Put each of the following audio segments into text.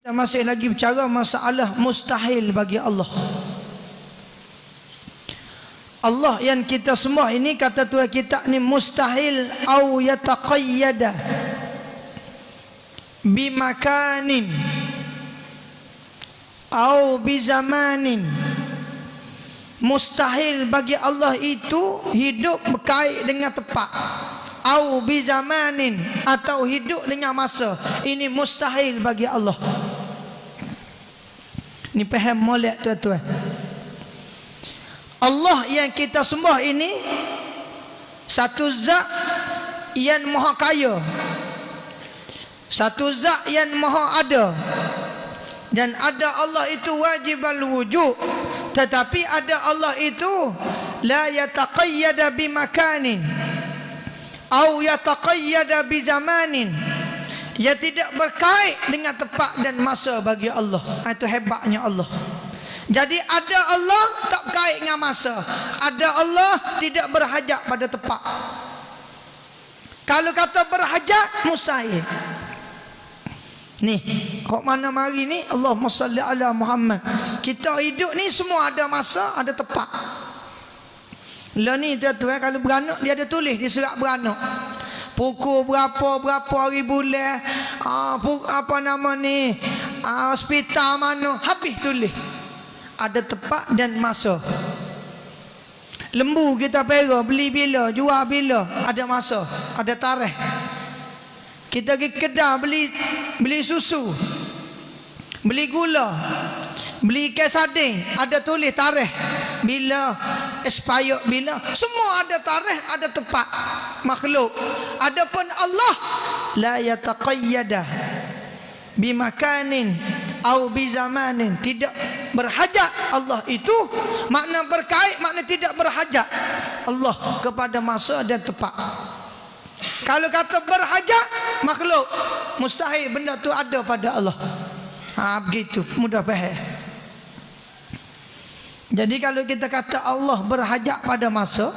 Kita masih lagi bicara masalah mustahil bagi Allah. Allah yang kita sembah ini, kata Tuhan kita ni, mustahil au yataqayyada bimakanin au bizamanin. Mustahil bagi Allah itu hidup berkait dengan tempat, au bizamanin, atau hidup dengan masa. Ini mustahil bagi Allah. Ni faham molek tuan-tuan. Allah yang kita sembah ini satu zat yang maha kaya, satu zat yang maha ada. Dan ada Allah itu wajibal wujud, tetapi ada Allah itu la yataqayyada bimakanin au yataqayyada bizamanin. Ia tidak berkait dengan tempat dan masa bagi Allah. Itu hebatnya Allah. Jadi ada Allah tak berkait dengan masa, ada Allah tidak berhajat pada tempat. Kalau kata berhajat, mustahil. Ni, kok mana mari ni, Allahumma salli ala Muhammad. Kita hidup ni semua ada masa, ada tempat. Lah ni tuan-tuan, kalau beranak dia ada tulis di surat beranak. Pukul berapa hari bulan, apa nama ni, hospital mana, habis tulis. Ada tempat dan masa. Lembu kita pera, beli bila, jual bila, ada masa, ada tarikh. Kita pergi kedai beli susu, beli gula, beli ikan sardin, ada tulis tarikh bila expired, bila. Semua ada tarikh, ada tempat. Makhluk. Adapun Allah la yataqayyada bimakanin au bizamanin. Tidak berhajat Allah itu, makna berkait, makna tidak berhajat Allah kepada masa dan tempat. Kalau kata berhajat makhluk, mustahil benda tu ada pada Allah. Begitu, mudah faham. Jadi kalau kita kata Allah berhajat pada masa,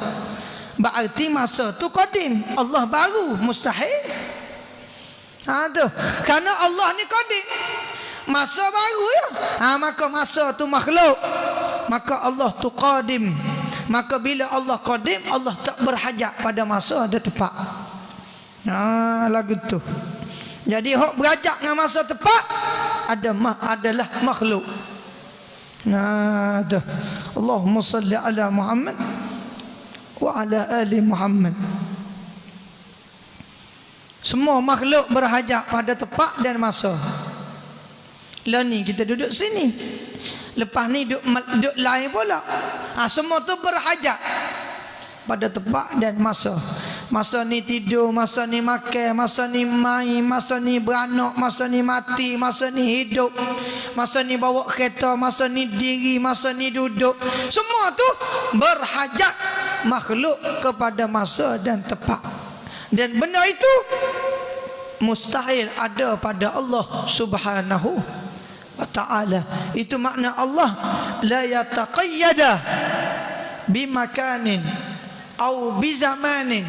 berarti masa tu qadim, Allah baru, mustahil. Tu. Karena Allah ni qadim, masa baru ya. Maka masa tu makhluk, maka Allah tu qadim. Maka bila Allah qadim, Allah tak berhajat pada masa dan tempat. Lagu tu. Jadi hak berhajat dengan masa tempat adalah makhluk. Tu. Allahumma salli ala Muhammad wa ala ali Muhammad. Semua makhluk berhajat pada tempat dan masa. Lah ni kita duduk sini, lepas ni duduk lain pula. Semua tu berhajat pada tempat dan masa. Masa ni tidur, masa ni makan, masa ni main, masa ni beranak, masa ni mati, masa ni hidup, masa ni bawa kereta, masa ni diri, masa ni duduk. Semua tu berhajat makhluk kepada masa dan tempat. Dan benda itu mustahil ada pada Allah Subhanahu wa ta'ala. Itu makna Allah la yataqayyada bimakanin au bizamanin.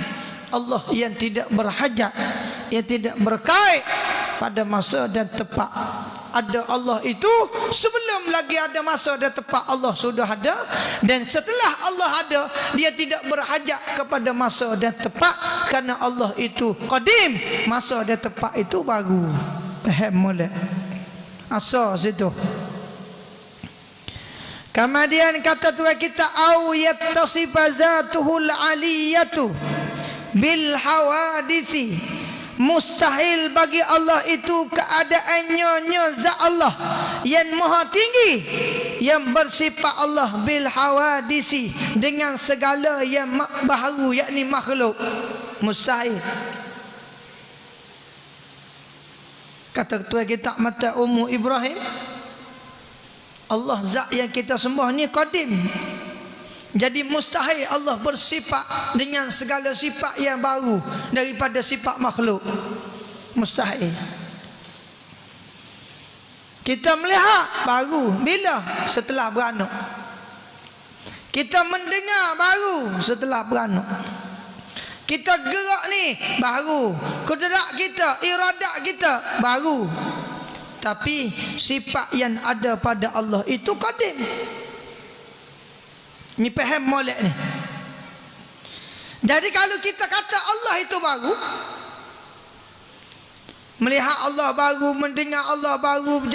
Allah yang tidak berhajat, yang tidak berkait pada masa dan tempat. Ada Allah itu sebelum lagi ada masa dan tempat, Allah sudah ada. Dan setelah Allah ada, dia tidak berhajat kepada masa dan tempat, karena Allah itu qadim, masa dan tempat itu baru. Faham molek? Asal situ. Kemudian kata Tuhan kita, au yattasifa zatuhul aliyatu bil hawadisi. Mustahil bagi Allah itu keadaannya zat Allah yang maha tinggi, yang bersifat Allah bil hawadisi, dengan segala yang baharu, yakni makhluk. Mustahil. Kata Tuhan kita mata Ummu Ibrahim, Allah zat yang kita sembah ni qadim. Jadi mustahil Allah bersifat dengan segala sifat yang baru daripada sifat makhluk. Mustahil. Kita melihat baru bila? Setelah beranak. Kita mendengar baru setelah beranak. Kita gerak ni baru. Kudrat kita, iradat kita baru. Tapi sifat yang ada pada Allah itu qadim. Ni faham molek ni. Jadi kalau kita kata Allah itu baru, melihat Allah baru, mendengar Allah baru,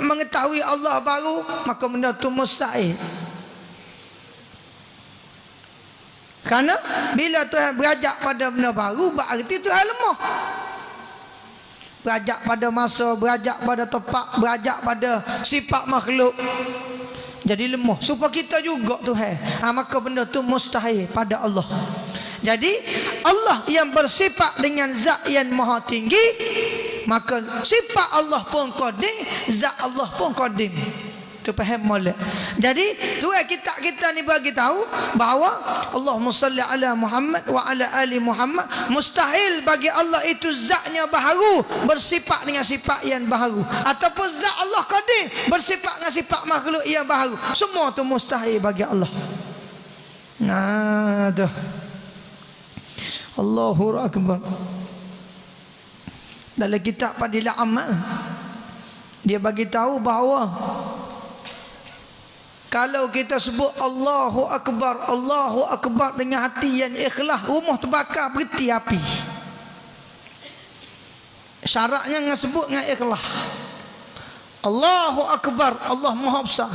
mengetahui Allah baru, maka benda itu mustahil. Kerana bila Tuhan berajak pada benda baru, berarti Tuhan lemah. Berajak pada masa, berajak pada tempat, berajak pada sifat makhluk, jadi lemah. Supaya kita juga Tuhan, maka benda itu mustahil pada Allah. Jadi Allah yang bersifat dengan zat yang maha tinggi, maka sifat Allah pun qadim, zat Allah pun qadim. Tu faham molek. Jadi Tuhan kita ni bagi tahu bahawa Allahumma salli ala Muhammad wa ala ali Muhammad, mustahil bagi Allah itu zatnya baharu, bersifat dengan sifat yang baharu, ataupun zat Allah qadim, bersifat dengan sifat makhluk yang baharu. Semua tu mustahil bagi Allah. Nah, tu Allahu akbar. Dalam kitab Fadilah Amal dia bagi tahu bahawa kalau kita sebut Allahu Akbar dengan hati yang ikhlas, rumah terbakar berhenti api. Syaratnya dengan sebut dengan ikhlas. Allahu Akbar, Allah Maha Besar.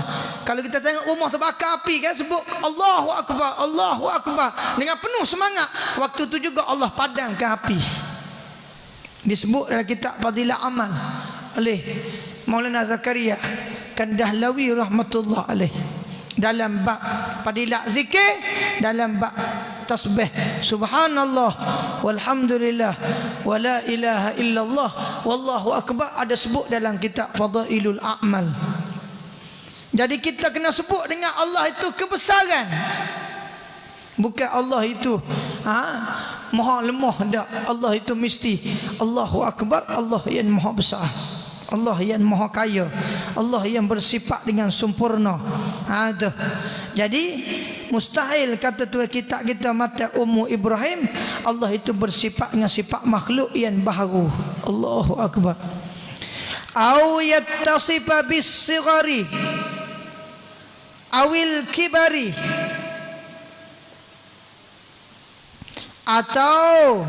Kalau kita tengok rumah terbakar api kan, sebut Allahu Akbar dengan penuh semangat. Waktu tu juga Allah padamkan api. Disebut dalam kitab Fadilah Amal oleh Maulana Zakaria Kandahlawi rahmatullah alaih, dalam bab fadilat zikir, dalam bab tasbih subhanallah walhamdulillah wala ilaha illallah wallahu akbar, ada sebut dalam kitab Fadailul A'mal. Jadi kita kena sebut dengan Allah itu kebesaran, bukan Allah itu maha lemah. Tak, Allah itu mesti Allahu Akbar, Allah yang maha besar, Allah yang maha kaya, Allah yang bersifat dengan sempurna. Jadi mustahil kata Tuhan kita mata Ummu Ibrahim, Allah itu bersifat dengan sifat makhluk yang baharu. Allahu Akbar. Au yattasifa bis-sighari awil kibari, atau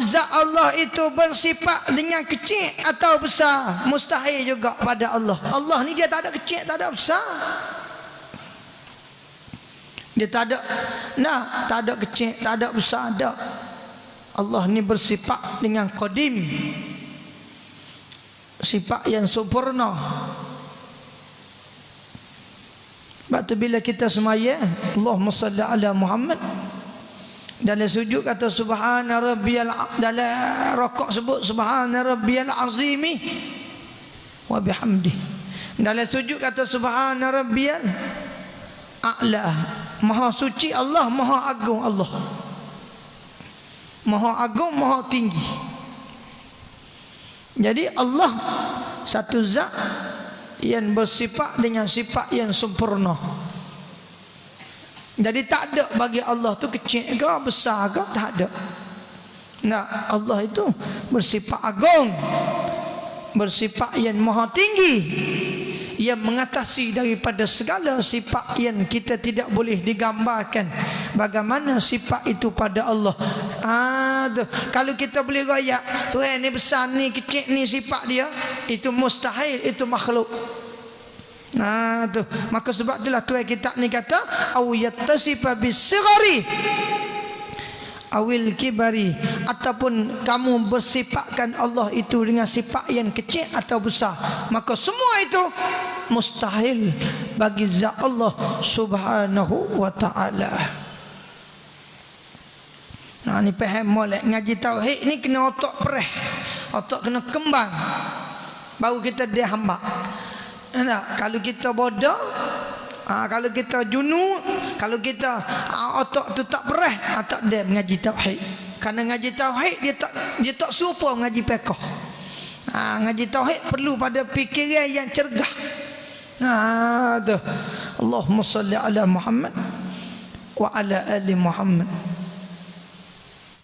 zat Allah itu bersifat dengan kecil atau besar, mustahil juga pada Allah. Allah ni dia tak ada kecil, tak ada besar. Dia tak ada kecil, tak ada besar, tak. Allah ni bersifat dengan qadim, sifat yang sempurna. Sebab tu bila kita semaya Allahumma salli ala Muhammad, dalam sujud kata subhana rabbiyal, dalam rakaat sebut subhana rabbiyal azimi wa bihamdi, dalam sujud kata subhana rabbiyal a'la. Maha suci Allah, maha agung Allah, maha agung, maha tinggi. Jadi Allah satu zat yang bersifat dengan sifat yang sempurna. Jadi tak ada bagi Allah tu kecil ke besar ke, tak ada. Nah, Allah itu bersifat agung, bersifat yang maha tinggi, yang mengatasi daripada segala sifat yang kita tidak boleh digambarkan bagaimana sifat itu pada Allah. Kalau kita boleh rayak Tuhan ni besar ni kecil ni sifat dia, itu mustahil, itu makhluk. Maka sebab itulah Tuhan kita ni kata au yattasifa bis-sighari awil kibari, ataupun kamu bersifatkan Allah itu dengan sifat yang kecil atau besar, maka semua itu mustahil bagi zat Allah subhanahu wa ta'ala. Ni faham molek. Ngaji tauhid ni kena otak perih, otak kena kembang, baru kita dia hamba. Kalau kita bodoh, kalau kita junub, kalau kita otak tu tak perih, tak dia mengaji tauhid. Karena ngaji tauhid dia tak serupa mengaji fiqh. Ngaji tauhid perlu pada fikiran yang cergah. Allahumma salli ala Muhammad wa ala ali Muhammad.